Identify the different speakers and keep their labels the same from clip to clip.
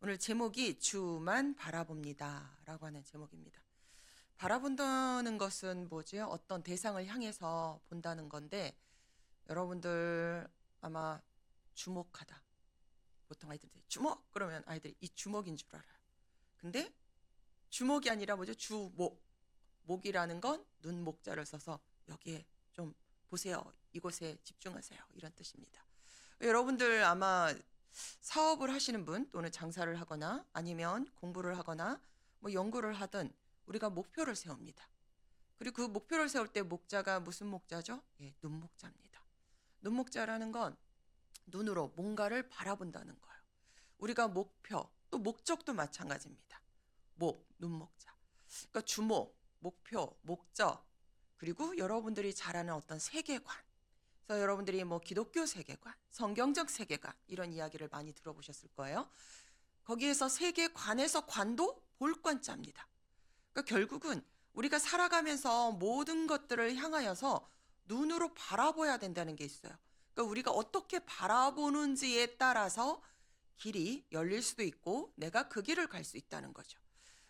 Speaker 1: 오늘 제목이 주만 바라봅니다 라고 하는 제목입니다. 바라본다는 것은 뭐죠? 어떤 대상을 향해서 본다는 건데, 여러분들 아마 주목하다. 보통 아이들이 주목! 그러면 아이들이 이 주먹인 줄 알아요. 근데 주목이 아니라 뭐죠? 주목. 목이라는 건 눈목자를 써서 여기에 좀 보세요. 이곳에 집중하세요. 이런 뜻입니다. 여러분들 아마 사업을 하시는 분 또는 장사를 하거나 아니면 공부를 하거나 뭐 연구를 하든 우리가 목표를 세웁니다. 그리고 그 목표를 세울 때 목자가 무슨 목자죠? 예, 눈목자입니다. 눈목자라는 건 눈으로 뭔가를 바라본다는 거예요. 우리가 목표, 또 목적도 마찬가지입니다. 목, 눈목자. 그러니까 주목, 목표, 목적, 그리고 여러분들이 잘 아는 어떤 세계관. 그래서 여러분들이 뭐 기독교 세계관, 성경적 세계관 이런 이야기를 많이 들어보셨을 거예요. 거기에서 세계관에서 관도 볼관자입니다. 그러니까 결국은 우리가 살아가면서 모든 것들을 향하여서 눈으로 바라봐야 된다는 게 있어요. 그러니까 우리가 어떻게 바라보는지에 따라서 길이 열릴 수도 있고 내가 그 길을 갈 수 있다는 거죠.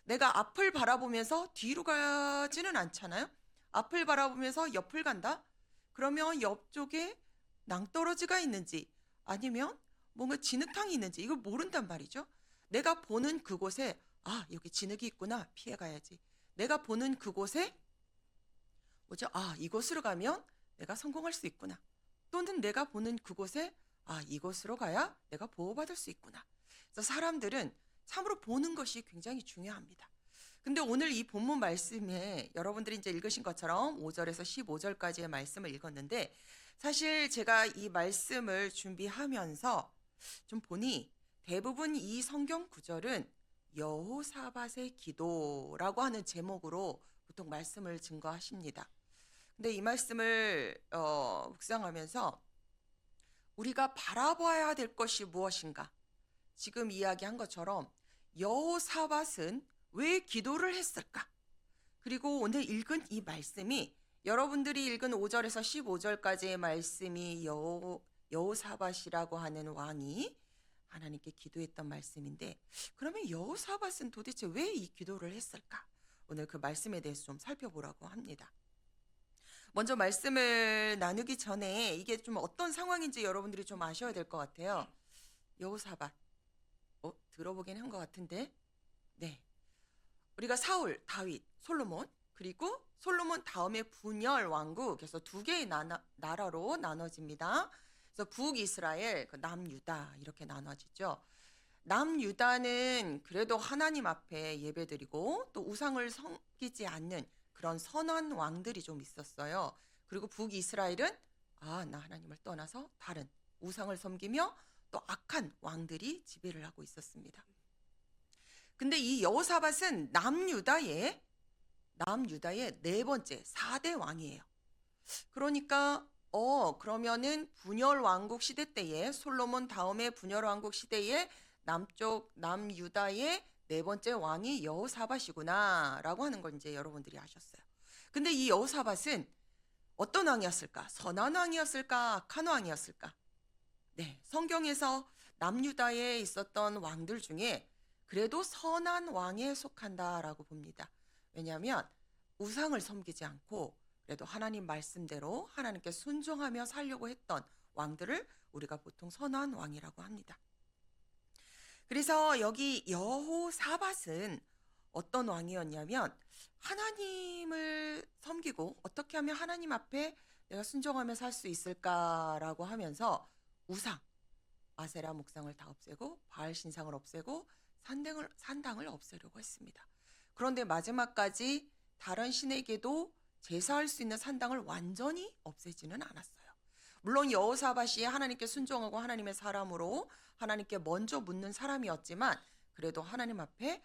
Speaker 1: 내가 앞을 바라보면서 뒤로 가지는 않잖아요. 앞을 바라보면서 옆을 간다? 그러면 옆쪽에 낭떠러지가 있는지 아니면 뭔가 진흙탕이 있는지 이걸 모른단 말이죠. 내가 보는 그곳에 여기 진흙이 있구나. 피해가야지. 내가 보는 그곳에 뭐죠? 이곳으로 가면 내가 성공할 수 있구나. 또는 내가 보는 그곳에 이곳으로 가야 내가 보호받을 수 있구나. 그래서 사람들은 참으로 보는 것이 굉장히 중요합니다. 근데 오늘 이 본문 말씀에 여러분들이 이제 읽으신 것처럼 5절에서 15절까지의 말씀을 읽었는데, 사실 제가 이 말씀을 준비하면서 좀 보니 대부분 이 성경 구절은 여호사밧의 기도라고 하는 제목으로 보통 말씀을 증거하십니다. 근데 이 말씀을 묵상하면서 우리가 바라봐야 될 것이 무엇인가? 지금 이야기한 것처럼 여호사밧은 왜 기도를 했을까? 그리고 오늘 읽은 이 말씀이 여러분들이 읽은 5절에서 15절까지의 말씀이 여호사밧이라고 하는 왕이 하나님께 기도했던 말씀인데, 그러면 여호사밧은 도대체 왜 이 기도를 했을까? 오늘 그 말씀에 대해서 좀 살펴보라고 합니다. 먼저 말씀을 나누기 전에 이게 좀 어떤 상황인지 여러분들이 좀 아셔야 될 것 같아요. 여호사밧. 들어보긴 한 것 같은데. 네. 우리가 사울, 다윗, 솔로몬, 그리고 솔로몬 다음에 분열 왕국, 그래서 두 개의 나라로 나눠집니다. 그래서 북이스라엘, 남유다 이렇게 나눠지죠. 남유다는 그래도 하나님 앞에 예배드리고 또 우상을 섬기지 않는 그런 선한 왕들이 좀 있었어요. 그리고 북이스라엘은 나 하나님을 떠나서 다른 우상을 섬기며 또 악한 왕들이 지배를 하고 있었습니다. 근데 이 여호사밧은 남유다의 네 번째 4대 왕이에요. 그러니까 그러면은 분열 왕국 시대 때에 솔로몬 다음에 분열 왕국 시대에 남쪽 남유다의 네 번째 왕이 여호사밧이구나라고 하는 걸 이제 여러분들이 아셨어요. 근데 이 여호사밧은 어떤 왕이었을까? 선한 왕이었을까? 악한 왕이었을까? 네, 성경에서 남유다에 있었던 왕들 중에 그래도 선한 왕에 속한다라고 봅니다. 왜냐하면 우상을 섬기지 않고 그래도 하나님 말씀대로 하나님께 순종하며 살려고 했던 왕들을 우리가 보통 선한 왕이라고 합니다. 그래서 여기 여호사밧은 어떤 왕이었냐면 하나님을 섬기고 어떻게 하면 하나님 앞에 내가 순종하며 살 수 있을까라고 하면서 우상, 아세라 목상을 다 없애고 바알 신상을 없애고 산당을 없애려고 했습니다. 그런데 마지막까지 다른 신에게도 제사할 수 있는 산당을 완전히 없애지는 않았어요. 물론 여호사밧이 하나님께 순종하고 하나님의 사람으로 하나님께 먼저 묻는 사람이었지만 그래도 하나님 앞에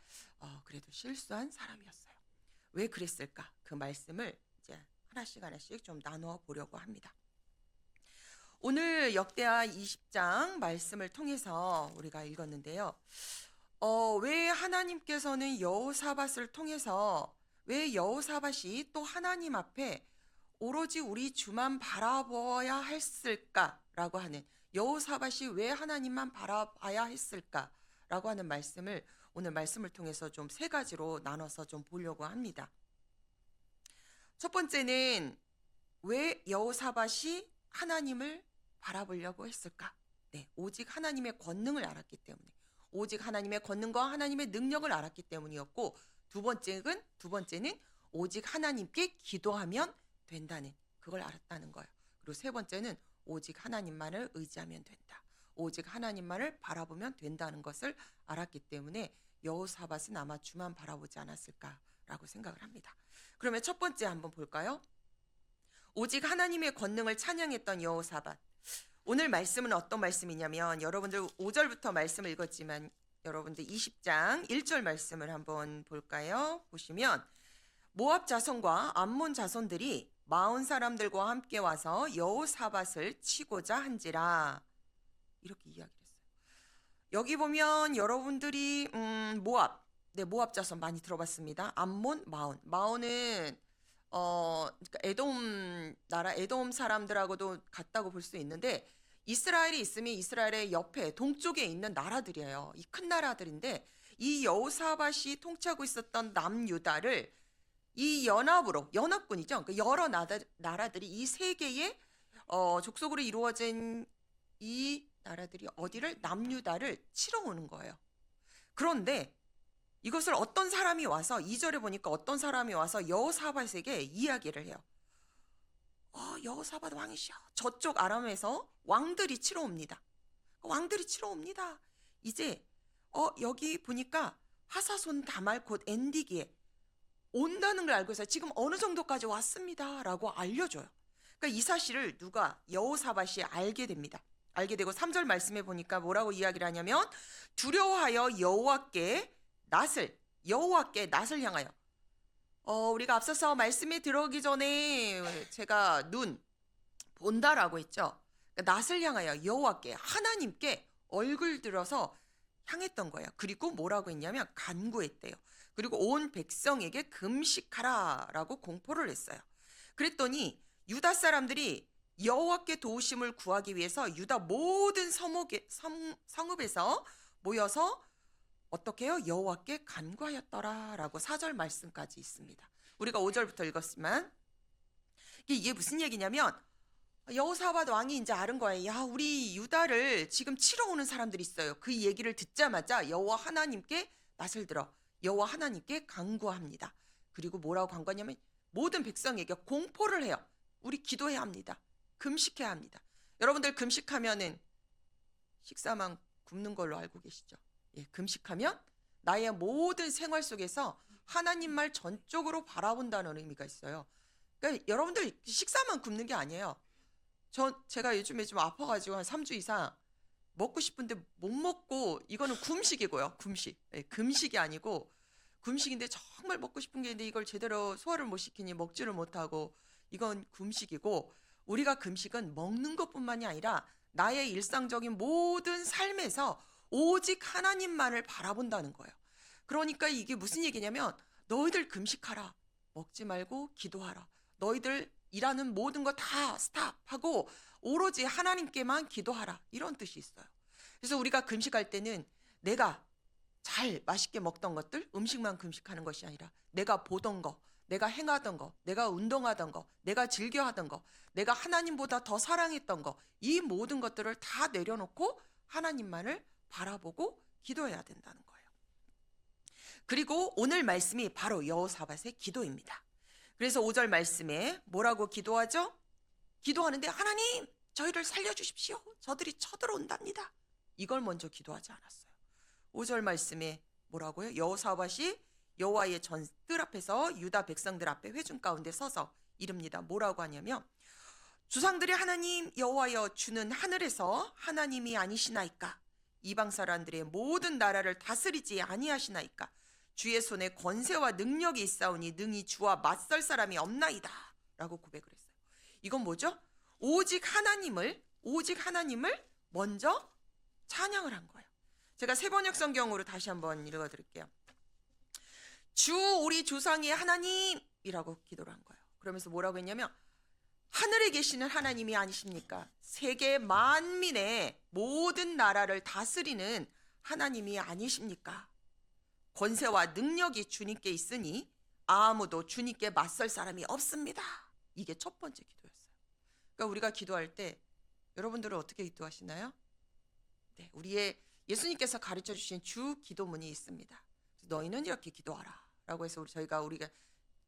Speaker 1: 그래도 실수한 사람이었어요. 왜 그랬을까? 그 말씀을 이제 하나씩 좀 나누어 보려고 합니다. 오늘 역대하 20장 말씀을 통해서 우리가 읽었는데요. 왜 하나님께서는 여호사밧을 통해서 왜 여호사밧이 또 하나님 앞에 오로지 우리 주만 바라봐야 했을까라고 하는, 여호사밧이 왜 하나님만 바라봐야 했을까 라고 하는 말씀을 오늘 말씀을 통해서 좀 세 가지로 나눠서 좀 보려고 합니다. 첫 번째는 왜 여호사밧이 하나님을 바라보려고 했을까? 네, 오직 하나님의 권능을 알았기 때문에, 오직 하나님의 권능과 하나님의 능력을 알았기 때문이었고, 두 번째는 오직 하나님께 기도하면 된다는 그걸 알았다는 거예요. 그리고 세 번째는 오직 하나님만을 의지하면 된다. 오직 하나님만을 바라보면 된다는 것을 알았기 때문에 여호사밧은 아마 주만 바라보지 않았을까라고 생각을 합니다. 그러면 첫 번째 한번 볼까요? 오직 하나님의 권능을 찬양했던 여호사밧. 오늘 말씀은 어떤 말씀이냐면, 여러분들 5절부터 말씀을 읽었지만 여러분들 20장 1절 말씀을 한번 볼까요? 보시면 모압 자손과 암몬 자손들이 마온 사람들과 함께 와서 여호사밧을 치고자 한지라, 이렇게 이야기를 했어요. 여기 보면 여러분들이 모압 자손 많이 들어봤습니다. 암몬, 마온은 그러니까 에돔 나라, 에돔 사람들하고도 같다고 볼 수 있는데, 이스라엘이 있으면 이스라엘의 옆에 동쪽에 있는 나라들이에요. 이 큰 나라들인데, 이 여호사밧이 통치하고 있었던 남유다를 이 연합군이죠. 그러니까 여러 나라들이 이 세 개의 족속으로 이루어진 이 나라들이 남유다를 치러 오는 거예요. 그런데 이것을 어떤 사람이 와서, 2절에 보니까 어떤 사람이 와서 여호사밧에게 이야기를 해요. 여호사밧 왕이시여, 저쪽 아람에서 왕들이 치러 옵니다. 이제 여기 보니까 하사손 다말 곧 엔디기에 온다는 걸 알고 있어요. 지금 어느 정도까지 왔습니다 라고 알려줘요. 그러니까 이 사실을 여호사밧이 알게 됩니다. 알게 되고 3절 말씀에 보니까 뭐라고 이야기를 하냐면, 두려워하여 여호와께 낯을 향하여, 우리가 앞서서 말씀에 들어오기 전에 제가 눈 본다라고 했죠. 그러니까 낯을 향하여 여호와께, 하나님께 얼굴 들어서 향했던 거예요. 그리고 뭐라고 했냐면 간구했대요. 그리고 온 백성에게 금식하라라고 공포를 했어요. 그랬더니 유다 사람들이 여호와께 도우심을 구하기 위해서 유다 모든 성읍에서 모여서 어떻게 해요? 여호와께 간구하였더라라고 4절 말씀까지 있습니다. 우리가 5절부터 읽었지만 이게 무슨 얘기냐면, 여호사밧 왕이 이제 아는 거예요. 야, 우리 유다를 지금 치러 오는 사람들이 있어요. 그 얘기를 듣자마자 여호와 하나님께 낯을 들어 여호와 하나님께 간구합니다. 그리고 뭐라고 간구하냐면 모든 백성에게 공포를 해요. 우리 기도해야 합니다. 금식해야 합니다. 여러분들 금식하면은 식사만 굶는 걸로 알고 계시죠? 예, 금식하면 나의 모든 생활 속에서 하나님 말 전적으로 바라본다는 의미가 있어요. 그러니까 여러분들 식사만 굶는 게 아니에요. 제가 요즘에 좀 아파가지고 한 3주 이상 먹고 싶은데 못 먹고, 이거는 금식이고요. 예, 금식이 아니고 금식인데 정말 먹고 싶은 게 있는데 이걸 제대로 소화를 못 시키니 먹지를 못하고, 이건 금식이고, 우리가 금식은 먹는 것뿐만이 아니라 나의 일상적인 모든 삶에서 오직 하나님만을 바라본다는 거예요. 그러니까 이게 무슨 얘기냐면, 너희들 금식하라. 먹지 말고 기도하라. 너희들 일하는 모든 거 다 스탑하고 오로지 하나님께만 기도하라. 이런 뜻이 있어요. 그래서 우리가 금식할 때는 내가 잘 맛있게 먹던 것들, 음식만 금식하는 것이 아니라 내가 보던 거, 내가 행하던 거, 내가 운동하던 거, 내가 즐겨하던 거, 내가 하나님보다 더 사랑했던 거, 이 모든 것들을 다 내려놓고 하나님만을 바라보고 기도해야 된다는 거예요. 그리고 오늘 말씀이 바로 여호사밧의 기도입니다. 그래서 5절 말씀에 뭐라고 기도하죠? 기도하는데, 하나님, 저희를 살려주십시오. 저들이 쳐들어온답니다. 이걸 먼저 기도하지 않았어요. 5절 말씀에 뭐라고요? 여호사밧이 여호와의 뜰 앞에서 유다 백성들 앞에 회중 가운데 서서 이릅니다. 뭐라고 하냐면, 주상들의 하나님 여호와여, 주는 하늘에서 하나님이 아니시나이까? 이방 사람들의 모든 나라를 다스리지 아니하시나이까? 주의 손에 권세와 능력이 있사오니 능히 주와 맞설 사람이 없나이다 라고 고백을 했어요. 이건 뭐죠? 오직 하나님을 먼저 찬양을 한 거예요. 제가 새번역 성경으로 다시 한번 읽어드릴게요. 주 우리 조상의 하나님이라고 기도를 한 거예요. 그러면서 뭐라고 했냐면, 하늘에 계시는 하나님이 아니십니까? 세계 만민의 모든 나라를 다스리는 하나님이 아니십니까? 권세와 능력이 주님께 있으니 아무도 주님께 맞설 사람이 없습니다. 이게 첫 번째 기도였어요. 그러니까 우리가 기도할 때 여러분들은 어떻게 기도하시나요? 네, 우리의 예수님께서 가르쳐 주신 주 기도문이 있습니다. 너희는 이렇게 기도하라 라고 해서 우리가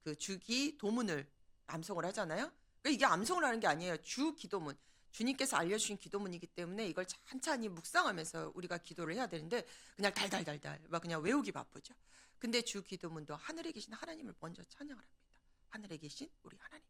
Speaker 1: 그 주기 도문을 암송을 하잖아요. 그러니까 이게 암송을 하는 게 아니에요. 주 기도문, 주님께서 알려주신 기도문이기 때문에 이걸 찬찬히 묵상하면서 우리가 기도를 해야 되는데 그냥 달달달달 막 그냥 외우기 바쁘죠. 근데 주 기도문도 하늘에 계신 하나님을 먼저 찬양을 합니다. 하늘에 계신 우리 하나님.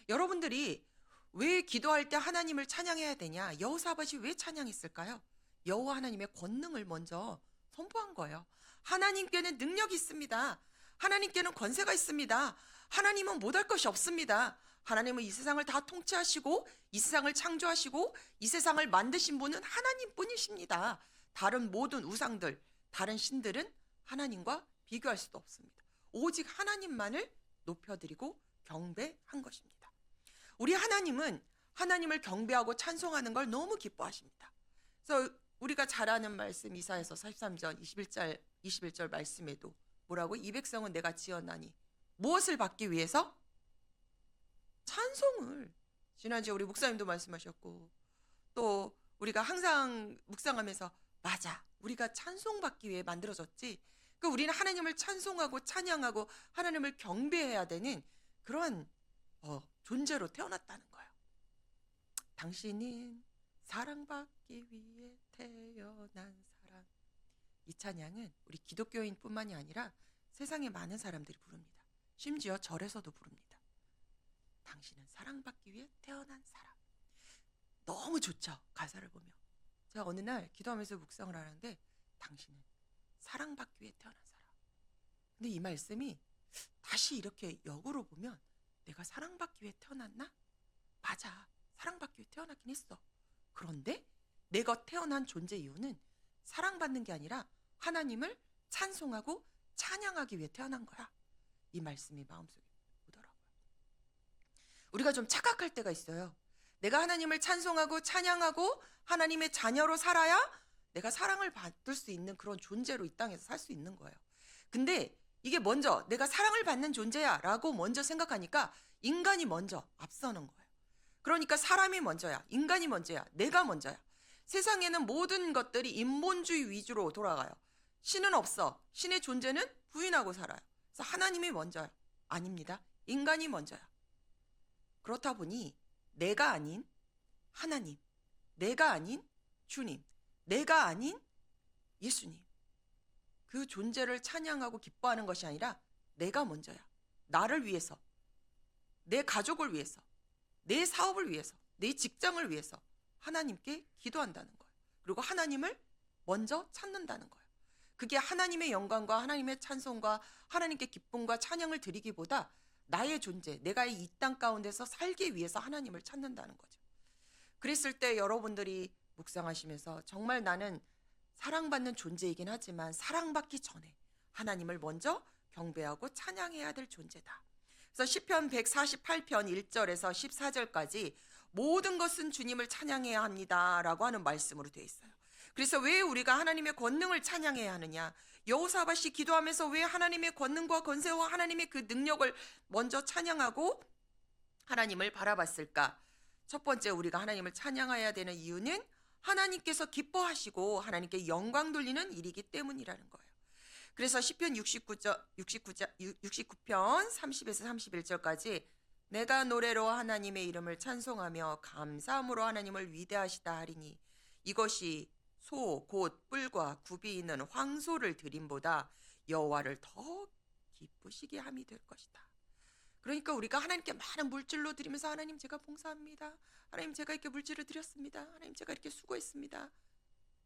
Speaker 1: 여러분들이 왜 기도할 때 하나님을 찬양해야 되냐? 여호사밧이 왜 찬양했을까요? 여호와 하나님의 권능을 먼저 선포한 거예요. 하나님께는 능력이 있습니다. 하나님께는 권세가 있습니다. 하나님은 못할 것이 없습니다. 하나님은 이 세상을 다 통치하시고 이 세상을 창조하시고 이 세상을 만드신 분은 하나님뿐이십니다. 다른 모든 우상들, 다른 신들은 하나님과 비교할 수도 없습니다. 오직 하나님만을 높여드리고 경배한 것입니다. 우리 하나님은 하나님을 경배하고 찬송하는 걸 너무 기뻐하십니다. 그래서 우리가 잘 아는 말씀 이사야서 43장 21절 말씀에도 뭐라고? 이 백성은 내가 지었나니 무엇을 받기 위해서? 찬송을. 지난주에 우리 목사님도 말씀하셨고 또 우리가 항상 묵상하면서 맞아, 우리가 찬송받기 위해 만들어졌지. 그러니까 우리는 하나님을 찬송하고 찬양하고 하나님을 경배해야 되는 그러한 존재로 태어났다는 거예요. 당신은 사랑받기 위해 태어난 사람. 이 찬양은 우리 기독교인뿐만이 아니라 세상의 많은 사람들이 부릅니다. 심지어 절에서도 부릅니다. 당신은 사랑받기 위해 태어난 사람. 너무 좋죠, 가사를 보면. 제가 어느 날 기도하면서 묵상을 하는데 당신은 사랑받기 위해 태어난 사람. 근데 이 말씀이 다시 이렇게 역으로 보면 내가 사랑받기 위해 태어났나? 맞아, 사랑받기 위해 태어났긴 했어. 그런데 내가 태어난 존재 이유는 사랑받는 게 아니라 하나님을 찬송하고 찬양하기 위해 태어난 거야. 이 말씀이 마음속에 오더라고요. 우리가 좀 착각할 때가 있어요. 내가 하나님을 찬송하고 찬양하고 하나님의 자녀로 살아야 내가 사랑을 받을 수 있는 그런 존재로 이 땅에서 살 수 있는 거예요. 근데 이게 먼저 내가 사랑을 받는 존재야 라고 먼저 생각하니까 인간이 먼저 앞서는 거예요. 그러니까 사람이 먼저야, 인간이 먼저야, 내가 먼저야. 세상에는 모든 것들이 인본주의 위주로 돌아가요. 신은 없어. 신의 존재는 부인하고 살아요. 그래서 하나님이 먼저야. 아닙니다. 인간이 먼저야. 그렇다 보니 내가 아닌 하나님, 내가 아닌 주님, 내가 아닌 예수님, 그 존재를 찬양하고 기뻐하는 것이 아니라 내가 먼저야. 나를 위해서, 내 가족을 위해서, 내 사업을 위해서, 내 직장을 위해서 하나님께 기도한다는 거예요. 그리고 하나님을 먼저 찾는다는 거예요. 그게 하나님의 영광과 하나님의 찬송과 하나님께 기쁨과 찬양을 드리기보다 나의 존재, 내가 이 땅 가운데서 살기 위해서 하나님을 찾는다는 거죠. 그랬을 때 여러분들이 묵상하시면서 정말 나는 사랑받는 존재이긴 하지만 사랑받기 전에 하나님을 먼저 경배하고 찬양해야 될 존재다. 그래서 시편 148편 1절에서 14절까지 모든 것은 주님을 찬양해야 합니다 라고 하는 말씀으로 되어 있어요. 그래서 왜 우리가 하나님의 권능을 찬양해야 하느냐? 여호사밧이 기도하면서 왜 하나님의 권능과 권세와 하나님의 그 능력을 먼저 찬양하고 하나님을 바라봤을까? 첫 번째, 우리가 하나님을 찬양해야 되는 이유는 하나님께서 기뻐하시고 하나님께 영광 돌리는 일이기 때문이라는 거예요. 그래서 시편 69편 30에서 31절까지 내가 노래로 하나님의 이름을 찬송하며 감사함으로 하나님을 위대하시다 하리니 이것이 소 곧 뿔과 굽이 있는 황소를 드림보다 여호와를 더 기쁘시게 함이 될 것이다. 그러니까 우리가 하나님께 많은 물질로 드리면서 하나님 제가 봉사합니다. 하나님 제가 이렇게 물질을 드렸습니다. 하나님 제가 이렇게 수고했습니다.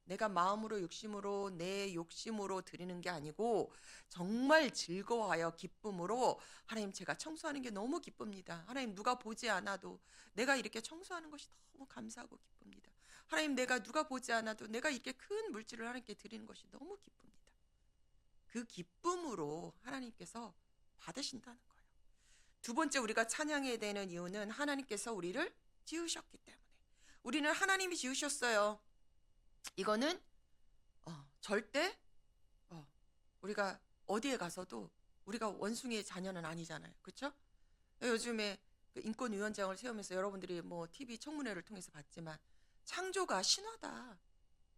Speaker 1: 내가 마음으로 욕심으로 내 욕심으로 드리는 게 아니고 정말 즐거워하여 기쁨으로 하나님 제가 청소하는 게 너무 기쁩니다. 하나님 누가 보지 않아도 내가 이렇게 청소하는 것이 너무 감사하고 기쁩니다. 하나님 내가 누가 보지 않아도 내가 이렇게 큰 물질을 하나님께 드리는 것이 너무 기쁩니다. 그 기쁨으로 하나님께서 받으신다는 거예요. 두 번째, 우리가 찬양해야 되는 이유는 하나님께서 우리를 지으셨기 때문에. 우리는 하나님이 지으셨어요. 이거는 절대 우리가 어디에 가서도 우리가 원숭이의 자녀는 아니잖아요. 그렇죠? 요즘에 그 인권위원장을 세우면서 여러분들이 뭐 TV 청문회를 통해서 봤지만 창조가 신화다.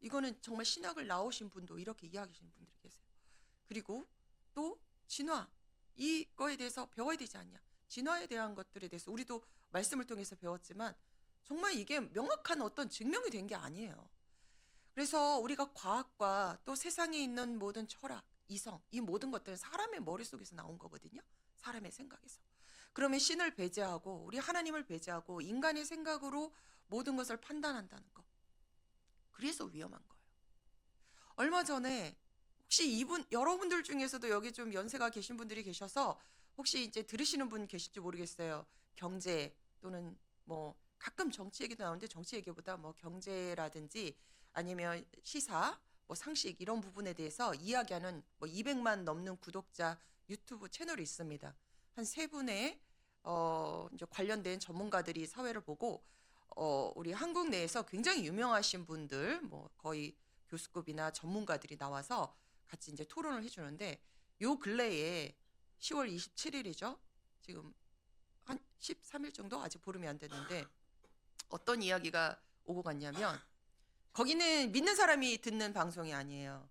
Speaker 1: 이거는 정말 신학을 나오신 분도 이렇게 이야기하시는 분들이 계세요. 그리고 또 진화, 이거에 대해서 배워야 되지 않냐. 진화에 대한 것들에 대해서 우리도 말씀을 통해서 배웠지만 정말 이게 명확한 어떤 증명이 된 게 아니에요. 그래서 우리가 과학과 또 세상에 있는 모든 철학, 이성, 이 모든 것들은 사람의 머릿속에서 나온 거거든요. 사람의 생각에서. 그러면 신을 배제하고 우리 하나님을 배제하고 인간의 생각으로 모든 것을 판단한다는 거. 그래서 위험한 거예요. 얼마 전에 혹시 여러분들 중에서도 여기 좀 연세가 계신 분들이 계셔서 혹시 이제 들으시는 분 계실지 모르겠어요. 경제 또는 뭐 가끔 정치 얘기도 나오는데 정치 얘기보다 뭐 경제라든지 아니면 시사, 뭐 상식 이런 부분에 대해서 이야기하는 뭐 200만 넘는 구독자 유튜브 채널이 있습니다. 한 세 분의 이제 관련된 전문가들이 사회를 보고 우리 한국 내에서 굉장히 유명하신 분들 뭐 거의 교수급이나 전문가들이 나와서 같이 이제 토론을 해주는데 요 근래에 10월 27일이죠. 지금 한 13일 정도 아직 보름이 안 됐는데 어떤 이야기가 오고 갔냐면 거기는 믿는 사람이 듣는 방송이 아니에요.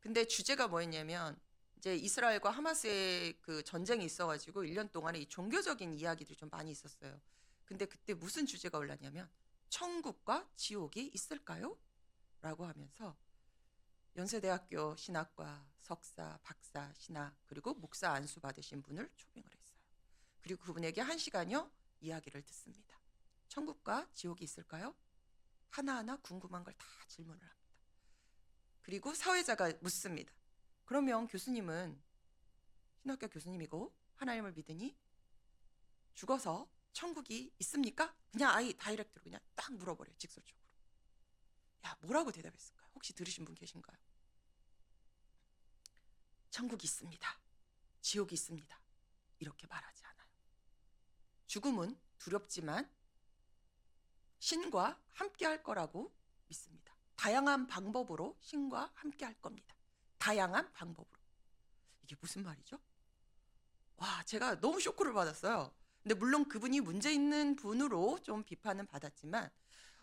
Speaker 1: 근데 주제가 뭐였냐면 이제 이스라엘과 하마스의 그 전쟁이 있어가지고 1년 동안에 이 종교적인 이야기들이 좀 많이 있었어요. 근데 그때 무슨 주제가 올랐냐면 천국과 지옥이 있을까요? 라고 하면서 연세대학교 신학과 석사, 박사, 신학 그리고 목사 안수 받으신 분을 초빙을 했어요. 그리고 그분에게 1시간여 이야기를 듣습니다. 천국과 지옥이 있을까요? 하나하나 궁금한 걸 다 질문을 합니다. 그리고 사회자가 묻습니다. 그러면 교수님은 신학교 교수님이고 하나님을 믿으니 죽어서 천국이 있습니까? 그냥 다이렉트로 그냥 딱 물어버려요. 직설적으로. 야, 뭐라고 대답했을까요? 혹시 들으신 분 계신가요? 천국이 있습니다. 지옥이 있습니다. 이렇게 말하지 않아요. 죽음은 두렵지만 신과 함께 할 거라고 믿습니다. 다양한 방법으로 신과 함께 할 겁니다. 다양한 방법으로. 이게 무슨 말이죠? 와, 제가 너무 쇼크를 받았어요. 근데 물론 그분이 문제 있는 분으로 좀 비판은 받았지만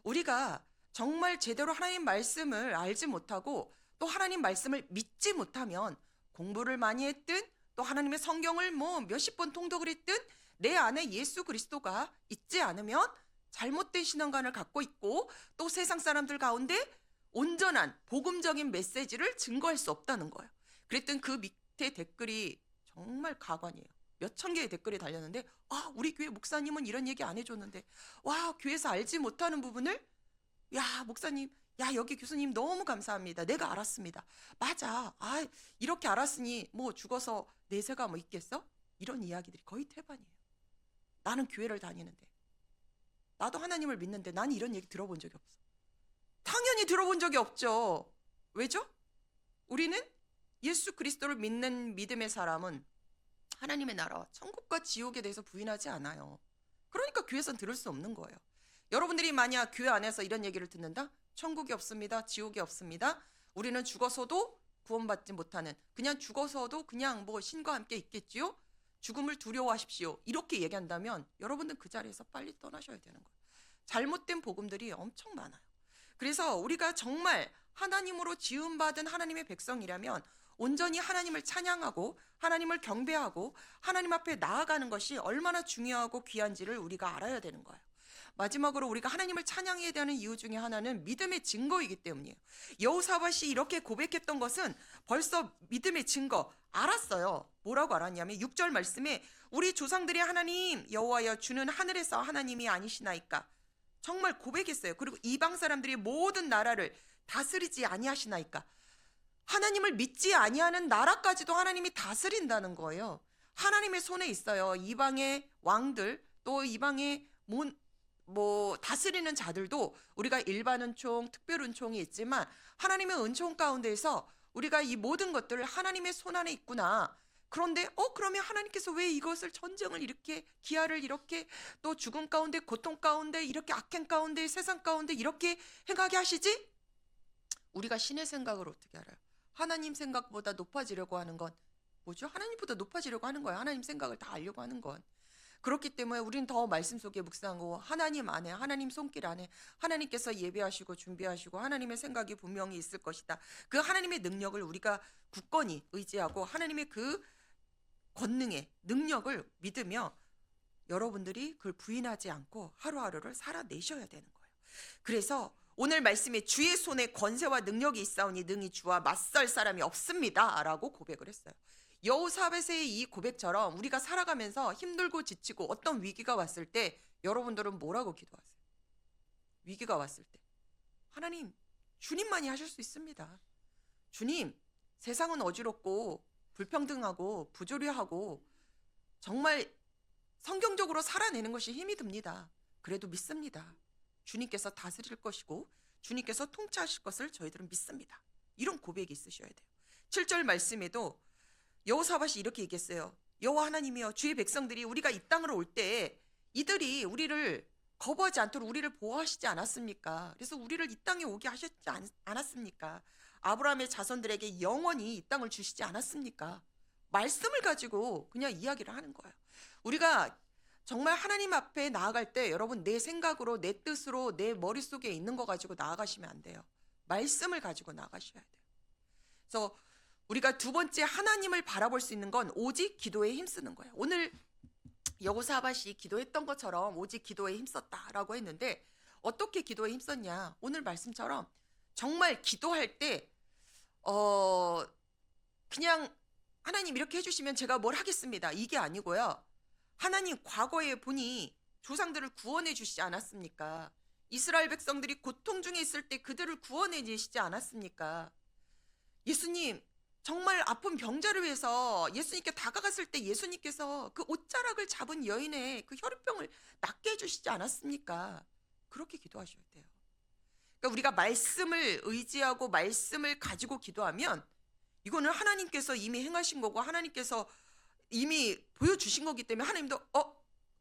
Speaker 1: 우리가 정말 제대로 하나님 말씀을 알지 못하고 또 하나님 말씀을 믿지 못하면 공부를 많이 했든 또 하나님의 성경을 뭐 몇십 번 통독을 했든 내 안에 예수 그리스도가 있지 않으면 잘못된 신앙관을 갖고 있고 또 세상 사람들 가운데 온전한 복음적인 메시지를 증거할 수 없다는 거예요. 그랬더니 그 밑에 댓글이 정말 가관이에요. 몇천 개의 댓글이 달렸는데 우리 교회 목사님은 이런 얘기 안 해줬는데 와, 교회에서 알지 못하는 부분을 야, 목사님, 야, 여기 교수님 너무 감사합니다. 내가 알았습니다. 맞아. 이렇게 알았으니 뭐 죽어서 내세가 뭐 있겠어? 이런 이야기들이 거의 태반이에요. 나는 교회를 다니는데 나도 하나님을 믿는데 난 이런 얘기 들어본 적이 없어. 당연히 들어본 적이 없죠. 왜죠? 우리는 예수 그리스도를 믿는 믿음의 사람은 하나님의 나라와 천국과 지옥에 대해서 부인하지 않아요. 그러니까 교회에선 들을 수 없는 거예요. 여러분들이 만약 교회 안에서 이런 얘기를 듣는다? 천국이 없습니다. 지옥이 없습니다. 우리는 죽어서도 구원받지 못하는, 그냥 죽어서도 그냥 뭐 신과 함께 있겠지요? 죽음을 두려워하십시오. 이렇게 얘기한다면 여러분들 그 자리에서 빨리 떠나셔야 되는 거예요. 잘못된 복음들이 엄청 많아요. 그래서 우리가 정말 하나님으로 지음받은 하나님의 백성이라면 온전히 하나님을 찬양하고 하나님을 경배하고 하나님 앞에 나아가는 것이 얼마나 중요하고 귀한지를 우리가 알아야 되는 거예요. 마지막으로 우리가 하나님을 찬양해야 되는 이유 중에 하나는 믿음의 증거이기 때문이에요. 여호사밧이 이렇게 고백했던 것은 벌써 믿음의 증거 알았어요. 뭐라고 알았냐면 6절 말씀에 우리 조상들의 하나님 여호와여 주는 하늘에서 하나님이 아니시나이까. 정말 고백했어요. 그리고 이방 사람들이 모든 나라를 다스리지 아니하시나이까. 하나님을 믿지 아니하는 나라까지도 하나님이 다스린다는 거예요. 하나님의 손에 있어요. 이방의 왕들 또 이방의 다스리는 자들도 우리가 일반 은총, 특별 은총이 있지만 하나님의 은총 가운데에서 우리가 이 모든 것들을 하나님의 손 안에 있구나. 그런데 그러면 하나님께서 왜 이것을 전쟁을 이렇게 기아를 이렇게 또 죽음 가운데 고통 가운데 이렇게 악행 가운데 세상 가운데 이렇게 행하게 하시지? 우리가 신의 생각을 어떻게 알아요? 하나님 생각보다 높아지려고 하는 건 뭐죠? 하나님보다 높아지려고 하는 거예요. 하나님 생각을 다 알려고 하는 건. 그렇기 때문에 우리는 더 말씀 속에 묵상하고 하나님 안에, 하나님 손길 안에 하나님께서 예배하시고 준비하시고 하나님의 생각이 분명히 있을 것이다. 그 하나님의 능력을 우리가 굳건히 의지하고 하나님의 그 권능의 능력을 믿으며 여러분들이 그걸 부인하지 않고 하루하루를 살아내셔야 되는 거예요. 그래서 오늘 말씀에 주의 손에 권세와 능력이 있사오니 능히 주와 맞설 사람이 없습니다 라고 고백을 했어요. 여호사밧의 이 고백처럼 우리가 살아가면서 힘들고 지치고 어떤 위기가 왔을 때 여러분들은 뭐라고 기도하세요? 위기가 왔을 때 하나님, 주님만이 하실 수 있습니다. 주님, 세상은 어지럽고 불평등하고 부조리하고 정말 성경적으로 살아내는 것이 힘이 듭니다. 그래도 믿습니다. 주님께서 다스릴 것이고 주님께서 통치하실 것을 저희들은 믿습니다. 이런 고백이 있으셔야 돼요. 7절 말씀에도 여호사밧이 이렇게 얘기했어요. 여호와 하나님이여, 주의 백성들이 우리가 이 땅으로 올 때 이들이 우리를 거부하지 않도록 우리를 보호하시지 않았습니까? 그래서 우리를 이 땅에 오게 하셨지 않았습니까? 아브라함의 자손들에게 영원히 이 땅을 주시지 않았습니까? 말씀을 가지고 그냥 이야기를 하는 거예요. 우리가 정말 하나님 앞에 나아갈 때 여러분 내 생각으로 내 뜻으로 내 머릿속에 있는 거 가지고 나아가시면 안 돼요. 말씀을 가지고 나아가셔야 돼요. 그래서 우리가 두 번째 하나님을 바라볼 수 있는 건 오직 기도에 힘쓰는 거예요. 오늘 여호사밧이 기도했던 것처럼 오직 기도에 힘썼다라고 했는데 어떻게 기도에 힘썼냐? 오늘 말씀처럼 정말 기도할 때 그냥 하나님 이렇게 해주시면 제가 뭘 하겠습니다. 이게 아니고요. 하나님 과거에 보니 조상들을 구원해 주시지 않았습니까? 이스라엘 백성들이 고통 중에 있을 때 그들을 구원해 주시지 않았습니까? 예수님 정말 아픈 병자를 위해서 예수님께 다가갔을 때 예수님께서 그 옷자락을 잡은 여인의 그 혈우병을 낫게 해주시지 않았습니까? 그렇게 기도하셔야 돼요. 그러니까 우리가 말씀을 의지하고 말씀을 가지고 기도하면 이거는 하나님께서 이미 행하신 거고 하나님께서 이미 보여주신 거기 때문에 하나님도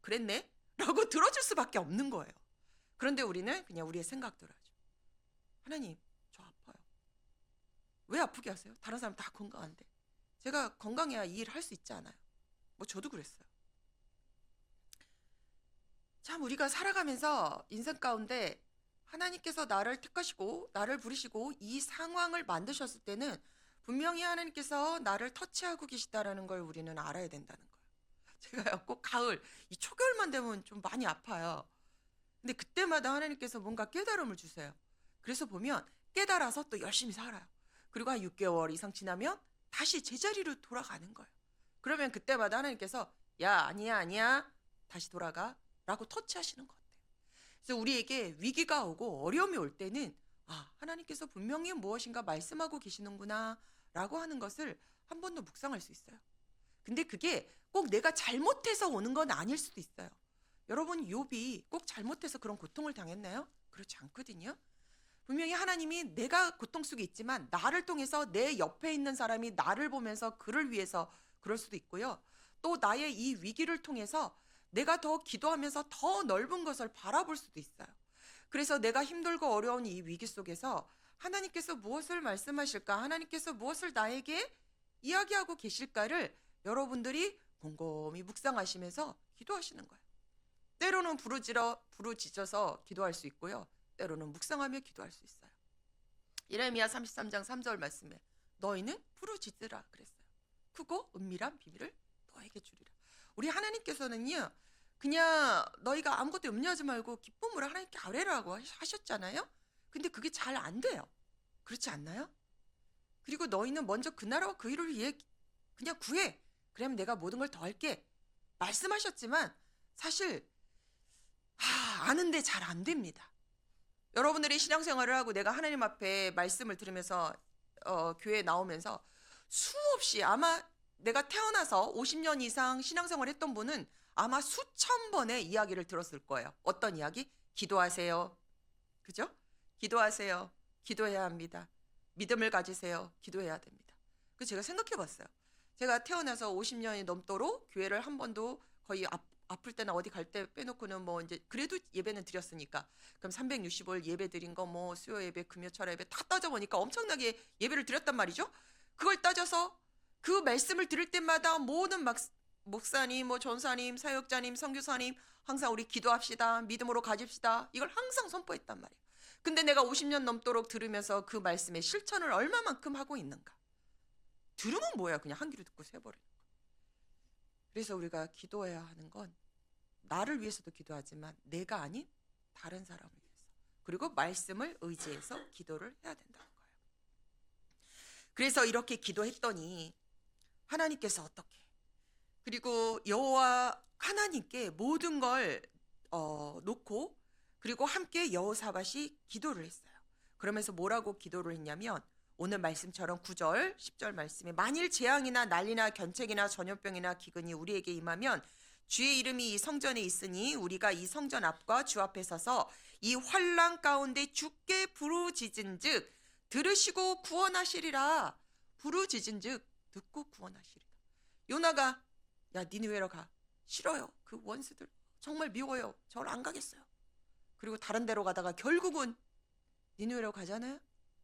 Speaker 1: 그랬네? 라고 들어줄 수밖에 없는 거예요. 그런데 우리는 그냥 우리의 생각대로 하죠. 하나님, 저 아파요. 왜 아프게 하세요? 다른 사람 다 건강한데. 제가 건강해야 이 일을 할 수 있지 않아요? 뭐 저도 그랬어요. 참 우리가 살아가면서 인생 가운데 하나님께서 나를 택하시고 나를 부르시고 이 상황을 만드셨을 때는 분명히 하나님께서 나를 터치하고 계시다라는 걸 우리는 알아야 된다는 거예요. 제가요 꼭 가을 이 초겨울만 되면 좀 많이 아파요. 근데 그때마다 하나님께서 뭔가 깨달음을 주세요. 그래서 보면 깨달아서 또 열심히 살아요. 그리고 한 6개월 이상 지나면 다시 제자리로 돌아가는 거예요. 그러면 그때마다 하나님께서 야 아니야 다시 돌아가 라고 터치하시는 것 같아요. 그래서 우리에게 위기가 오고 어려움이 올 때는 하나님께서 분명히 무엇인가 말씀하고 계시는구나 라고 하는 것을 한 번 더 묵상할 수 있어요. 근데 그게 꼭 내가 잘못해서 오는 건 아닐 수도 있어요. 여러분 욥이 꼭 잘못해서 그런 고통을 당했나요? 그렇지 않거든요. 분명히 하나님이 내가 고통 속에 있지만 나를 통해서 내 옆에 있는 사람이 나를 보면서 그를 위해서 그럴 수도 있고요. 또 나의 이 위기를 통해서 내가 더 기도하면서 더 넓은 것을 바라볼 수도 있어요. 그래서 내가 힘들고 어려운 이 위기 속에서 하나님께서 무엇을 말씀하실까? 하나님께서 무엇을 나에게 이야기하고 계실까를 여러분들이 곰곰이 묵상하시면서 기도하시는 거예요. 때로는 부르짖어서 기도할 수 있고요. 때로는 묵상하며 기도할 수 있어요. 예레미야 33장 3절 말씀에 너희는 부르짖으라 그랬어요. 크고 은밀한 비밀을 너에게 주리라. 우리 하나님께서는요. 그냥 너희가 아무것도 염려하지 말고 기쁨으로 하나님께 아뢰라고 하셨잖아요. 근데 그게 잘 안 돼요. 그렇지 않나요? 그리고 너희는 먼저 그 나라와 그 일을 위해 그냥 구해. 그러면 내가 모든 걸 더할게. 말씀하셨지만 사실 아는데 잘 안 됩니다. 여러분들이 신앙생활을 하고 내가 하나님 앞에 말씀을 들으면서 교회에 나오면서 수없이 아마 내가 태어나서 50년 이상 신앙생활을 했던 분은 아마 수천 번의 이야기를 들었을 거예요. 어떤 이야기? 기도하세요. 그죠? 기도하세요. 기도해야 합니다. 믿음을 가지세요. 기도해야 됩니다. 그래서 제가 생각해 봤어요. 제가 태어나서 50년이 넘도록 교회를 한 번도 거의 아플 때나 어디 갈 때 빼놓고는 뭐 이제 그래도 예배는 드렸으니까 그럼 365일 예배 드린 거 뭐 수요 예배, 금요 철야 예배 다 따져 보니까 엄청나게 예배를 드렸단 말이죠. 그걸 따져서 그 말씀을 들을 때마다 모든 목사님, 뭐 전사님, 사역자님, 선교사님 항상 우리 기도합시다. 믿음으로 가집시다. 이걸 항상 선포했단 말이에요. 근데 내가 50년 넘도록 들으면서 그 말씀의 실천을 얼마만큼 하고 있는가? 들으면 뭐야? 그냥 한 귀로 듣고 새버리는 거. 그래서 우리가 기도해야 하는 건 나를 위해서도 기도하지만 내가 아닌 다른 사람을 위해서 그리고 말씀을 의지해서 기도를 해야 된다는 거예요. 그래서 이렇게 기도했더니 하나님께서 어떻게 그리고 여호와 하나님께 모든 걸 놓고 그리고 함께 여호사밧이 기도를 했어요. 그러면서 뭐라고 기도를 했냐면 오늘 말씀처럼 9절, 10절 말씀에 만일 재앙이나 난리나 견책이나 전염병이나 기근이 우리에게 임하면 주의 이름이 이 성전에 있으니 우리가 이 성전 앞과 주 앞에 서서 이 환난 가운데 주께 부르짖은즉 들으시고 구원하시리라. 부르짖은즉 듣고 구원하시리라. 요나가 야 니느웨로 가. 싫어요. 그 원수들 정말 미워요. 저를 안 가겠어요. 그리고 다른 데로 가다가 결국은 니느웨로 가잖아요.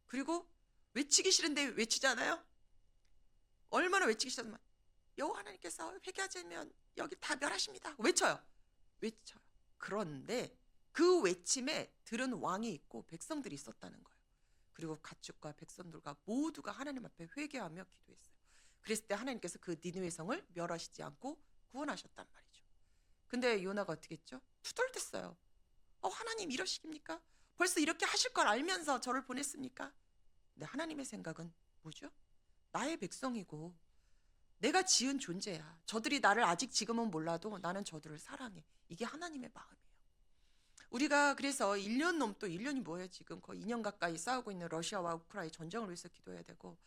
Speaker 1: 그리고 외치기 싫은데 외치잖아요. 얼마나 외치기 싫으면 여호와 하나님께서 회개하지 않으면 여기 다 멸하십니다. 외쳐요. 그런데 그 외침에 들은 왕이 있고 백성들이 있었다는 거예요. 그리고 가축과 백성들과 모두가 하나님 앞에 회개하며 기도했어요. 그랬을 때 하나님께서 그 니느웨 성을 멸하시지 않고 구원하셨단 말이죠. 근데 요나가 어떻게 했죠? 투덜댔어요. 하나님 이러십니까? 벌써 이렇게 하실 걸 알면서 저를 보냈습니까? 근데 하나님의 생각은 뭐죠? 나의 백성이고 내가 지은 존재야. 저들이 나를 아직 지금은 몰라도 나는 저들을 사랑해. 이게 하나님의 마음이에요. 우리가 그래서 1년 넘도 1년이 뭐예요? 지금 거의 2년 가까이 싸우고 있는 러시아와 우크라이나 전쟁을 위해서 기도해야 되고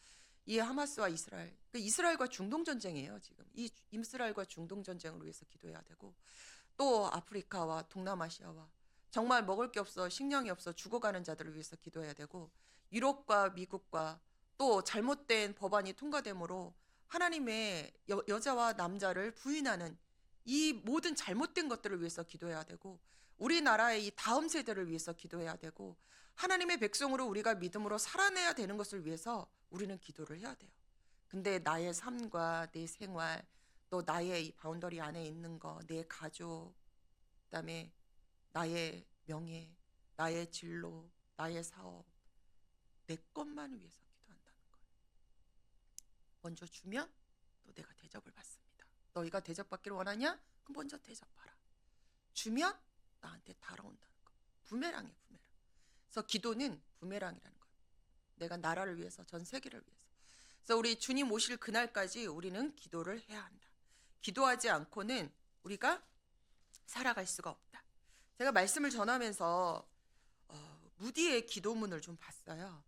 Speaker 1: 이 하마스와 이스라엘, 이스라엘과 중동 전쟁이에요. 지금 이 이스라엘과 중동 전쟁을 위해서 기도해야 되고 또 아프리카와 동남아시아와 정말 먹을 게 없어 식량이 없어 죽어가는 자들을 위해서 기도해야 되고 유럽과 미국과 또 잘못된 법안이 통과되므로 하나님의 여자와 남자를 부인하는 이 모든 잘못된 것들을 위해서 기도해야 되고 우리나라의 이 다음 세대를 위해서 기도해야 되고 하나님의 백성으로 우리가 믿음으로 살아내야 되는 것을 위해서 우리는 기도를 해야 돼요. 근데 나의 삶과 내 생활 또 나의 이 바운더리 안에 있는 거, 내 가족, 그다음에 나의 명예, 나의 진로, 나의 사업 내 것만 위해서 기도한다는 거예요. 먼저 주면 또 내가 대접을 받습니다. 너희가 대접받기를 원하냐? 그럼 먼저 대접하라. 주면 나한테 달아온다는 거. 부메랑이에요, 부메랑. 그래서 기도는 부메랑이라는 거예요. 내가 나라를 위해서, 전 세계를 위해서. 그래서 우리 주님 오실 그날까지 우리는 기도를 해야 한다. 기도하지 않고는 우리가 살아갈 수가 없다. 제가 말씀을 전하면서 무디의 기도문을 좀 봤어요.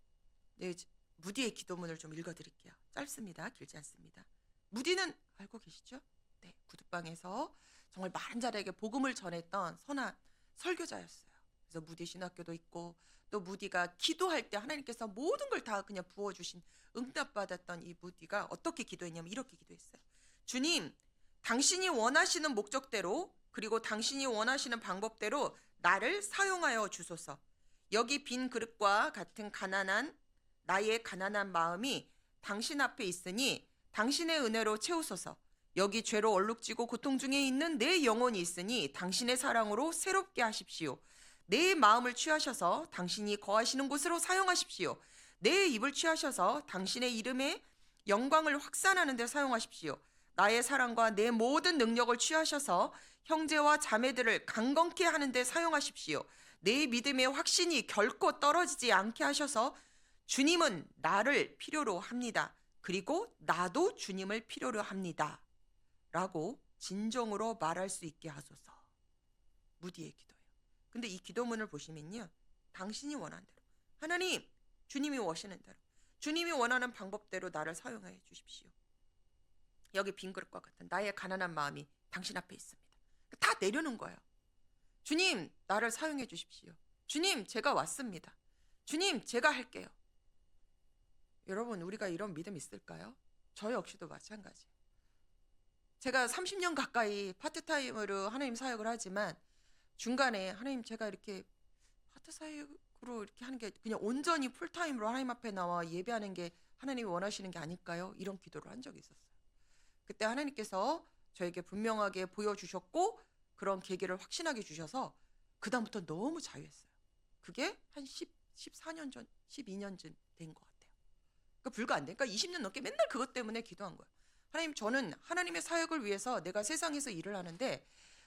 Speaker 1: 네, 무디의 기도문을 좀 읽어드릴게요. 짧습니다. 길지 않습니다. 무디는 알고 계시죠? 네, 구두방에서 정말 많은 자들에게 복음을 전했던 선한 설교자였어요. 그래서 무디 신학교도 있고 또 무디가 기도할 때 하나님께서 모든 걸 다 그냥 부어주신 응답받았던 이 무디가 어떻게 기도했냐면 이렇게 기도했어요. 주님, 당신이 원하시는 목적대로 그리고 당신이 원하시는 방법대로 나를 사용하여 주소서. 여기 빈 그릇과 같은 나의 가난한 마음이 당신 앞에 있으니 당신의 은혜로 채우소서. 여기 죄로 얼룩지고 고통 중에 있는 내 영혼이 있으니 당신의 사랑으로 새롭게 하십시오. 내 마음을 취하셔서 당신이 거하시는 곳으로 사용하십시오. 내 입을 취하셔서 당신의 이름의 영광을 확산하는 데 사용하십시오. 나의 사랑과 내 모든 능력을 취하셔서 형제와 자매들을 강건케 하는 데 사용하십시오. 내 믿음의 확신이 결코 떨어지지 않게 하셔서 주님은 나를 필요로 합니다. 그리고 나도 주님을 필요로 합니다. 라고 진정으로 말할 수 있게 하소서. 무디의 기도예요. 근데 이 기도문을 보시면요. 당신이 원하는 대로 하나님, 주님이 원하시는 대로 주님이 원하는 방법대로 나를 사용해 주십시오. 여기 빈 그릇과 같은 나의 가난한 마음이 당신 앞에 있습니다. 다 내려놓은 거예요. 주님, 나를 사용해 주십시오. 주님, 제가 왔습니다. 주님, 제가 할게요. 여러분, 우리가 이런 믿음 있을까요? 저 역시도 마찬가지예요. 제가 30년 가까이 파트타임으로 하나님 사역을 하지만 중간에 하나님 제가 이렇게 파트 사역으로 이렇게 하는 게 그냥 온전히 풀타임으로 하나님 앞에 나와 예배하는 게 하나님이 원하시는 게 아닐까요? 이런 기도를 한 적이 있었어요. 그때 하나님께서 저에게 분명하게 보여주셨고 그런 계기를 확신하게 주셔서 그다음부터 너무 자유했어요. 그게 한 14년 전, 12년 전 된 것 같아요. 그러니까 불과 안 돼. 그러니까 20년 넘게 맨날 그것 때문에 기도한 거예요. 하나님, 저는 하나님의 사역을 위해서 내가 세상에서 일을 하는데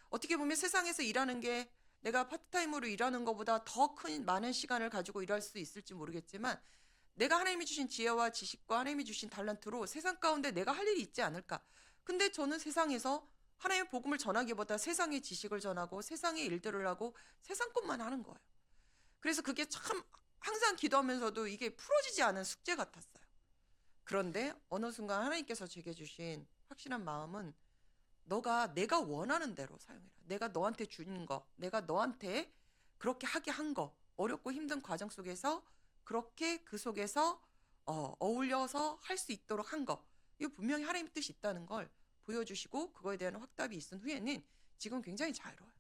Speaker 1: 어떻게 보면 세상에서 일하는 게 내가 파트타임으로 일하는 것보다 더 큰 많은 시간을 가지고 일할 수 있을지 모르겠지만 내가 하나님이 주신 지혜와 지식과 하나님이 주신 달란트로 세상 가운데 내가 할 일이 있지 않을까. 근데 저는 세상에서 하나님의 복음을 전하기보다 세상의 지식을 전하고 세상의 일들을 하고 세상 것만 하는 거예요. 그래서 그게 참 항상 기도하면서도 이게 풀어지지 않은 숙제 같았어요. 그런데 어느 순간 하나님께서 제게 주신 확실한 마음은 너가 내가 원하는 대로 사용해라. 내가 너한테 주는 거, 내가 너한테 그렇게 하게 한 거, 어렵고 힘든 과정 속에서 그렇게 그 속에서 어울려서 할 수 있도록 한 거. 이거 분명히 하나님 뜻이 있다는 걸 보여주시고 그거에 대한 확답이 있은 후에는 지금 굉장히 자유로워요.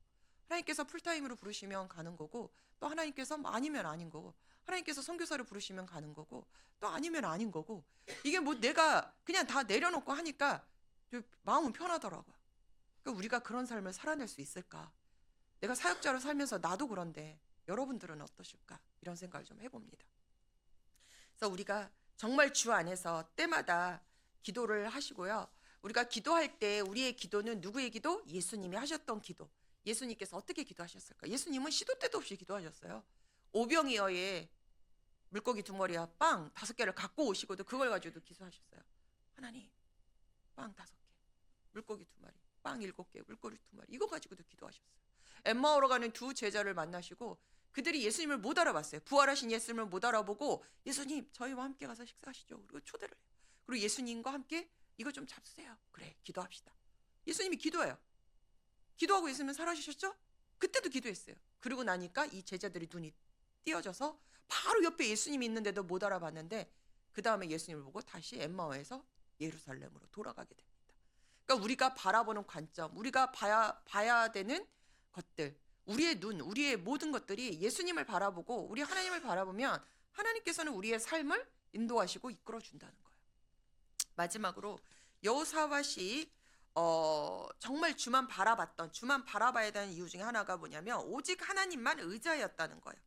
Speaker 1: 하나님께서 풀타임으로 부르시면 가는 거고 또 하나님께서 아니면 아닌 거고 하나님께서 선교사를 부르시면 가는 거고 또 아니면 아닌 거고 이게 뭐 내가 그냥 다 내려놓고 하니까 마음은 편하더라고요. 그러니까 우리가 그런 삶을 살아낼 수 있을까? 내가 사역자로 살면서 나도 그런데 여러분들은 어떠실까? 이런 생각을 좀 해봅니다. 그래서 우리가 정말 주 안에서 때마다 기도를 하시고요. 우리가 기도할 때 우리의 기도는 누구의 기도? 예수님이 하셨던 기도. 예수님께서 어떻게 기도하셨을까? 예수님은 시도 때도 없이 기도하셨어요. 오병이어의 물고기 2마리와 빵 5개를 갖고 오시고도 그걸 가지고도 기도하셨어요. 하나님, 빵 5개, 물고기 2마리, 빵 7개, 물고기 2마리 이거 가지고도 기도하셨어요. 엠마오로 가는 두 제자를 만나시고 그들이 예수님을 못 알아봤어요. 부활하신 예수님을 못 알아보고 예수님 저희와 함께 가서 식사하시죠. 그리고 초대를 해요. 그리고 예수님과 함께 이거 좀 잡수세요. 그래 기도합시다. 예수님이 기도해요. 기도하고 예수님은 살아주셨죠? 그때도 기도했어요. 그러고 나니까 이 제자들이 눈이 띄어져서 바로 옆에 예수님이 있는데도 못 알아봤는데 그 다음에 예수님을 보고 다시 엠마오에서 예루살렘으로 돌아가게 됩니다. 그러니까 우리가 바라보는 관점, 우리가 봐야 되는 것들, 우리의 눈, 우리의 모든 것들이 예수님을 바라보고 우리 하나님을 바라보면 하나님께서는 우리의 삶을 인도하시고 이끌어준다는 거예요. 마지막으로 여호사밧이 정말 주만 바라봐야 되는 이유 중에 하나가 뭐냐면 오직 하나님만 의지하였다는 거예요.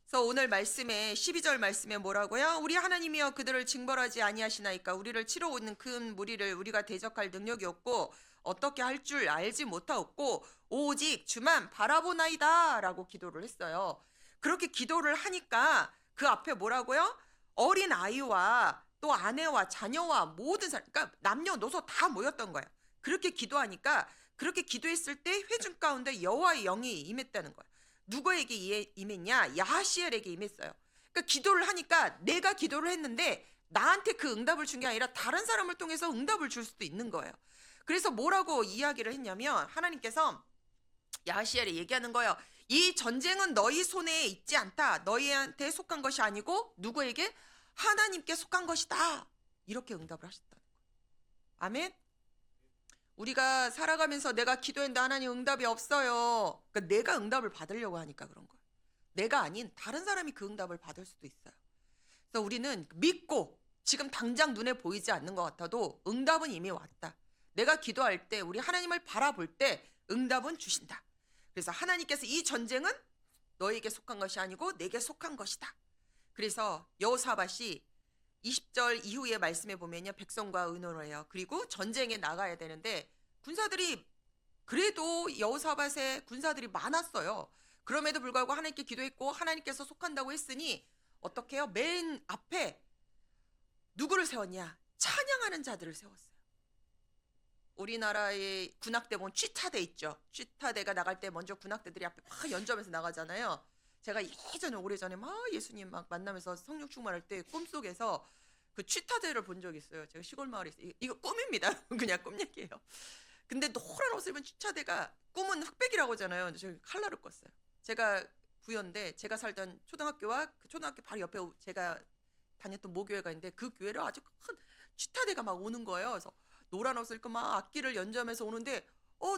Speaker 1: 그래서 오늘 말씀에 12절 말씀에 뭐라고요? 우리 하나님이여 그들을 징벌하지 아니하시나이까 우리를 치러 오는 큰 무리를 우리가 대적할 능력이 없고 어떻게 할 줄 알지 못하옵고 오직 주만 바라보나이다 라고 기도를 했어요. 그렇게 기도를 하니까 그 앞에 뭐라고요? 어린 아이와 또 아내와 자녀와 모든 사람, 그러니까 남녀노소 다 모였던 거예요. 그렇게 기도하니까 그렇게 기도했을 때 회중 가운데 여호와의 영이 임했다는 거예요. 누구에게 임했냐? 야하시엘에게 임했어요. 그러니까 기도를 하니까 내가 기도를 했는데 나한테 그 응답을 준 게 아니라 다른 사람을 통해서 응답을 줄 수도 있는 거예요. 그래서 뭐라고 이야기를 했냐면 하나님께서 야하시엘에 얘기하는 거예요. 이 전쟁은 너희 손에 있지 않다. 너희한테 속한 것이 아니고 누구에게? 하나님께 속한 것이다. 이렇게 응답을 하셨다는 거예요. 아멘. 우리가 살아가면서 내가 기도했는데 하나님 응답이 없어요. 그러니까 내가 응답을 받으려고 하니까 그런 거예요. 내가 아닌 다른 사람이 그 응답을 받을 수도 있어요. 그래서 우리는 믿고 지금 당장 눈에 보이지 않는 것 같아도 응답은 이미 왔다. 내가 기도할 때 우리 하나님을 바라볼 때 응답은 주신다. 그래서 하나님께서 이 전쟁은 너에게 속한 것이 아니고 내게 속한 것이다. 그래서 여호사밧이 20절 이후의 말씀에 보면요. 백성과 의논을 해요. 그리고 전쟁에 나가야 되는데 군사들이 그래도 여호사밧의 군사들이 많았어요. 그럼에도 불구하고 하나님께 기도했고 하나님께서 속한다고 했으니 어떻게 해요? 맨 앞에 누구를 세웠냐? 찬양하는 자들을 세웠어요. 우리나라의 군악대 보면 취타대 있죠. 취타대가 나갈 때 먼저 군악대들이 앞에 막 연점해서 나가잖아요. 제가 예전에 오래전에 막 예수님 막 만나면서 성령 충만할 때 꿈속에서 그 취타대를 본 적이 있어요. 제가 시골 마을에 있어요. 이거 꿈입니다. 그냥 꿈 얘기예요. 근데 노란 옷을 입은 취타대가 꿈은 흑백이라고 하잖아요. 제가 칼라를 껐어요. 제가 부여인데 제가 살던 초등학교와 그 초등학교 바로 옆에 제가 다녔던 모교회가 있는데 그 교회를 아주 큰 취타대가 막 오는 거예요. 그래서 노란 옷을 입고 막 악기를 연주하면서 오는데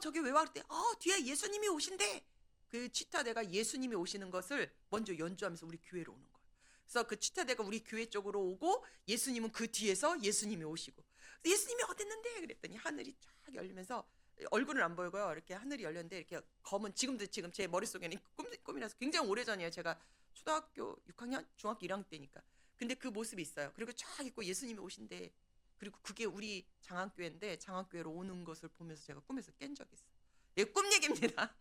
Speaker 1: 저기 왜 와? 그랬더니 뒤에 예수님이 오신대. 그 치타대가 예수님이 오시는 것을 먼저 연주하면서 우리 교회로 오는 거예요. 그래서 그 치타대가 우리 교회 쪽으로 오고 예수님은 그 뒤에서 예수님이 오시고, 예수님이 어딨는데 그랬더니 하늘이 쫙 열리면서, 얼굴은 안 보이고요. 이렇게 하늘이 열렸는데 이렇게 검은, 지금 제 머릿속에는 꿈이라서 굉장히 오래전이에요. 제가 초등학교 6학년, 중학교 1학년 때니까. 근데 그 모습이 있어요. 그리고 쫙 있고 예수님이 오신대. 그리고 그게 우리 장안교회인데 장안교회로 오는 것을 보면서 제가 꿈에서 깬 적이 있어요. 예, 꿈 얘기입니다.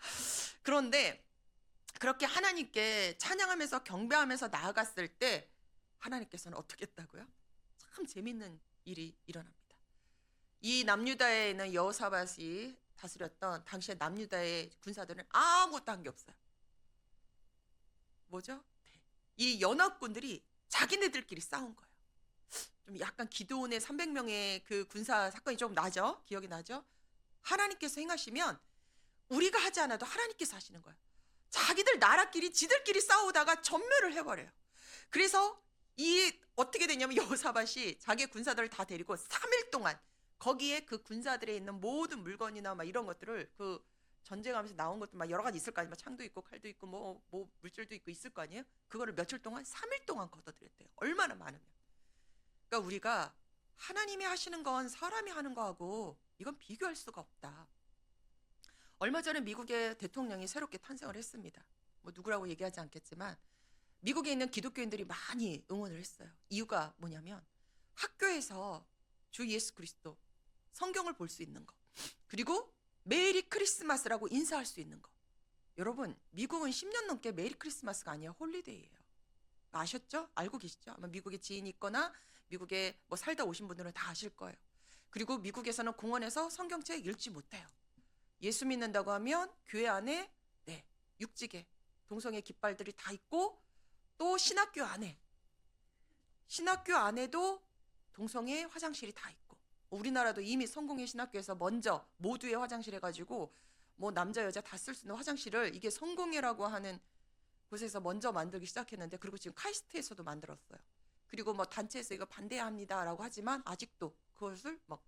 Speaker 1: 그런데 그렇게 하나님께 찬양하면서 경배하면서 나아갔을 때 하나님께서는 어떻게 했다고요? 참 재밌는 일이 일어납니다. 이 남유다에 있는 여호사밧이 다스렸던 당시의 남유다의 군사들은 아무것도 한 게 없어요. 뭐죠? 이 연합군들이 자기네들끼리 싸운 거예요. 좀 약간 기드온의 300명의 그 군사 사건이 좀 나죠? 기억이 나죠? 하나님께서 행하시면 우리가 하지 않아도 하나님께서 하시는 거예요. 자기들 나라끼리 지들끼리 싸우다가 전멸을 해버려요. 그래서 어떻게 되냐면 여호사밧이 자기 군사들을 다 데리고 3일 동안 거기에 그 군사들에 있는 모든 물건이나 막 이런 것들을, 그 전쟁하면서 나온 것도 막 여러 가지 있을 거 아니에요. 창도 있고 칼도 있고 뭐 물질도 있고 있을 거 아니에요. 그거를 며칠 동안 3일 동안 걷어들였대요. 얼마나 많으면. 그러니까 우리가 하나님이 하시는 건 사람이 하는 거하고 이건 비교할 수가 없다. 얼마 전에 미국의 대통령이 새롭게 탄생을 했습니다. 뭐 누구라고 얘기하지 않겠지만 미국에 있는 기독교인들이 많이 응원을 했어요. 이유가 뭐냐면 학교에서 주 예수 그리스도 성경을 볼 수 있는 거, 그리고 메리 크리스마스라고 인사할 수 있는 거. 여러분, 미국은 10년 넘게 메리 크리스마스가 아니라 홀리데이예요. 아셨죠? 알고 계시죠? 아마 미국에 지인이 있거나 미국에 뭐 살다 오신 분들은 다 아실 거예요. 그리고 미국에서는 공원에서 성경책 읽지 못해요. 예수 믿는다고 하면 교회 안에 육지계 동성애 깃발들이 다 있고, 또 신학교 안에도 동성애 화장실이 다 있고, 우리나라도 이미 성공회 신학교에서 먼저 모두의 화장실 해가지고 뭐 남자 여자 다 쓸 수 있는 화장실을, 이게 성공회라고 하는 곳에서 먼저 만들기 시작했는데, 그리고 지금 카이스트에서도 만들었어요. 그리고 뭐 단체에서 이거 반대해야 합니다라고 하지만 아직도 그것을 막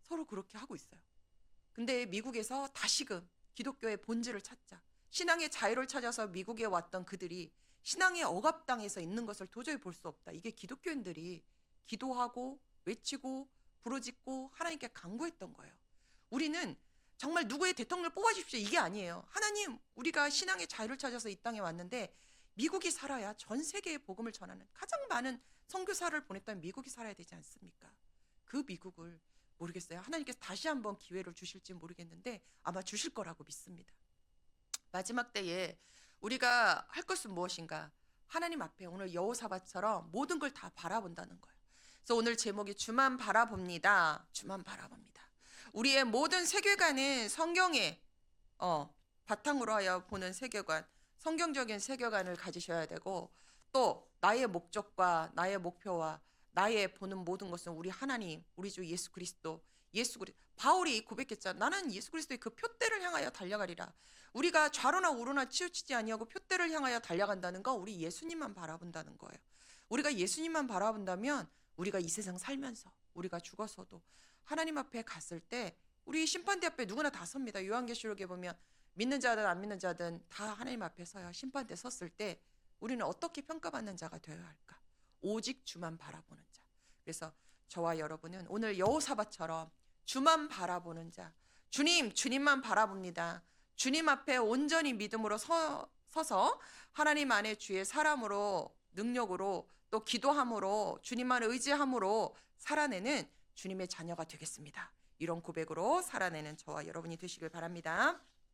Speaker 1: 서로 그렇게 하고 있어요. 근데 미국에서 다시금 기독교의 본질을 찾자, 신앙의 자유를 찾아서 미국에 왔던 그들이 신앙의 억압당에서 있는 것을 도저히 볼 수 없다. 이게 기독교인들이 기도하고 외치고 부르짖고 하나님께 간구했던 거예요. 우리는 정말 누구의 대통령을 뽑아주십시오 이게 아니에요. 하나님, 우리가 신앙의 자유를 찾아서 이 땅에 왔는데 미국이 살아야 전 세계에 복음을 전하는, 가장 많은 선교사를 보냈던 미국이 살아야 되지 않습니까? 그 미국을 모르겠어요. 하나님께서 다시 한번 기회를 주실지 모르겠는데 아마 주실 거라고 믿습니다. 마지막 때에 우리가 할 것은 무엇인가? 하나님 앞에 오늘 여호사밧처럼 모든 걸 다 바라본다는 거예요. 그래서 오늘 제목이 주만 바라봅니다. 주만 바라봅니다. 우리의 모든 세계관은 성경에 바탕으로 하여 보는 세계관, 성경적인 세계관을 가지셔야 되고, 또 나의 목적과 나의 목표와 나의 보는 모든 것은 우리 하나님, 우리 주 예수 그리스도, 바울이 고백했잖아. 나는 예수 그리스도의 그 표대를 향하여 달려가리라. 우리가 좌로나 우로나 치우치지 아니하고 표대를 향하여 달려간다는 거, 우리 예수님만 바라본다는 거예요. 우리가 예수님만 바라본다면 우리가 이 세상 살면서, 우리가 죽어서도 하나님 앞에 갔을 때 우리 심판대 앞에 누구나 다 섭니다. 요한계시록에 보면 믿는 자든 안 믿는 자든 다 하나님 앞에 서야 심판대 섰을 때 우리는 어떻게 평가받는 자가 되어야 할까? 오직 주만 바라보는 자. 그래서 저와 여러분은 오늘 여호사밧처럼 주만 바라보는 자, 주님만 바라봅니다. 주님 앞에 온전히 믿음으로 서서 하나님 안에 주의 사람으로, 능력으로, 또 기도함으로, 주님만 의지함으로 살아내는 주님의 자녀가 되겠습니다. 이런 고백으로 살아내는 저와 여러분이 되시길 바랍니다.